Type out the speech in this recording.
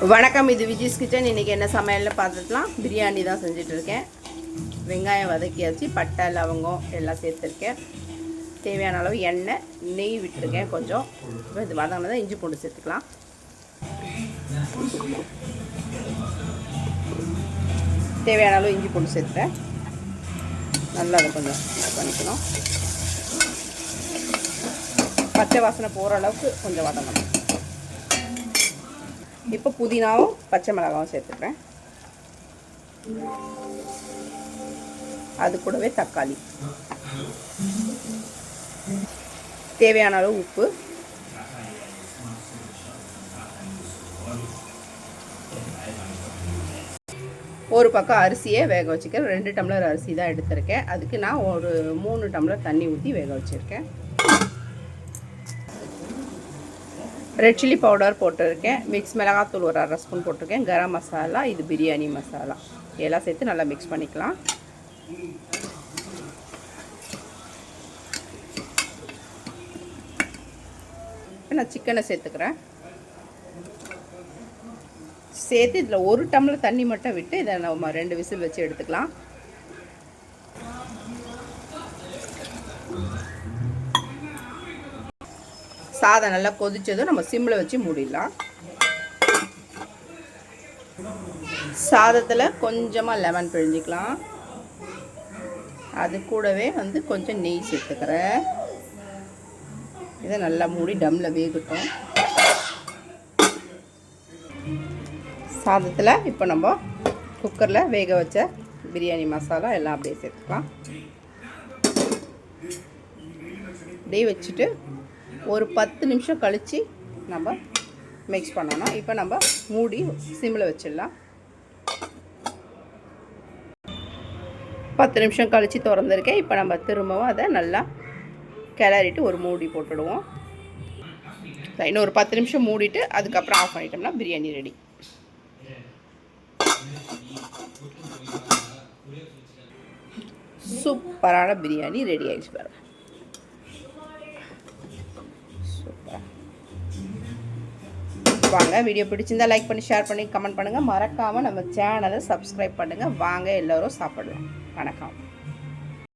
வணக்கம், இது விஜிஸ் கிச்சன். இன்றைக்கி என்ன சமையல்னு பார்த்துக்கலாம். பிரியாணி தான் செஞ்சிட்ருக்கேன். வெங்காயம் வதக்கியாச்சு, பட்டை லவங்கம் எல்லாம் சேர்த்துருக்கேன். தேவையான அளவு எண்ணெய் நெய் விட்டுருக்கேன் கொஞ்சம். இது வதங்கினதான் இஞ்சி பூண்டு சேர்த்துக்கலாம். தேவையான அளவு இஞ்சி பூண்டு சேர்த்துட்டேன். நல்லா அதை கொஞ்சம் பண்ணிக்கணும். பச்சை வாசனை போகிற அளவுக்கு கொஞ்சம் வதங்கணும். இப்போ புதினாவும் பச்சை மிளகாவும் சேர்த்துக்கிறேன். அது கூடவே தக்காளி, தேவையான அளவு உப்பு, ஒரு பக்கம் அரிசியை வேக வச்சுக்கிறேன். 2 டம்ளர் அரிசி தான் எடுத்திருக்கேன். அதுக்கு நான் ஒரு 3 டம்ளர் தண்ணி ஊற்றி வேக வச்சுருக்கேன். ரெட் சில்லி பவுடர் போட்டிருக்கேன். மிக்ஸ் மிளகாத்தூள் ஒரு 1/2 ஸ்பூன் போட்டிருக்கேன். கரம் மசாலா, இது பிரியாணி மசாலா எல்லாம் சேர்த்து நல்லா மிக்ஸ் பண்ணிக்கலாம். நான் சிக்கனை சேர்த்துக்கிறேன். சேர்த்து இதில் 1 டம்ளர் தண்ணி மட்டும் விட்டு இதை நம்ம 2 விசில் வச்சு எடுத்துக்கலாம். சாதம் நல்லா கொதிச்சதும் நம்ம சிம்மில் வச்சு மூடிடலாம். சாதத்தில் கொஞ்சமாக லெமன் பிழிஞ்சிக்கலாம். அது கூடவே கொஞ்சம் நெய் சேர்த்துக்கிறேன். இதை நல்லா மூடி டம்மில் வேகட்டும். சாதத்தில் இப்போ நம்ம குக்கரில் வேக வச்ச பிரியாணி மசாலா எல்லாம் அப்படியே சேர்த்துக்கலாம். அப்படியே வச்சுட்டு ஒரு 10 நிமிஷம் கழித்து நம்ம மிக்ஸ் பண்ணணும். இப்போ நம்ம மூடி சிம்மில் வச்சிடலாம். 10 நிமிஷம் கழித்து திறந்துருக்கேன். இப்போ நம்ம திரும்பவும் அதை நல்லா கிளறிட்டு ஒரு மூடி போட்டுடுவோம். இன்னும் ஒரு 10 நிமிஷம் மூடிட்டு அதுக்கப்புறம் ஆஃப் பண்ணிட்டோம்னா பிரியாணி ரெடி. சூப்பரான பிரியாணி ரெடி ஆகிடுச்சு பாருங்கள். வாங்க, வீடியோ பிடிச்சிருந்தா லைக் பண்ணி ஷேர் பண்ணி கமெண்ட் பண்ணுங்கள். மறக்காமல் நம்ம சேனலை சப்ஸ்கிரைப் பண்ணுங்கள். வாங்க எல்லோரும் சாப்பிடலாம். வணக்கம்.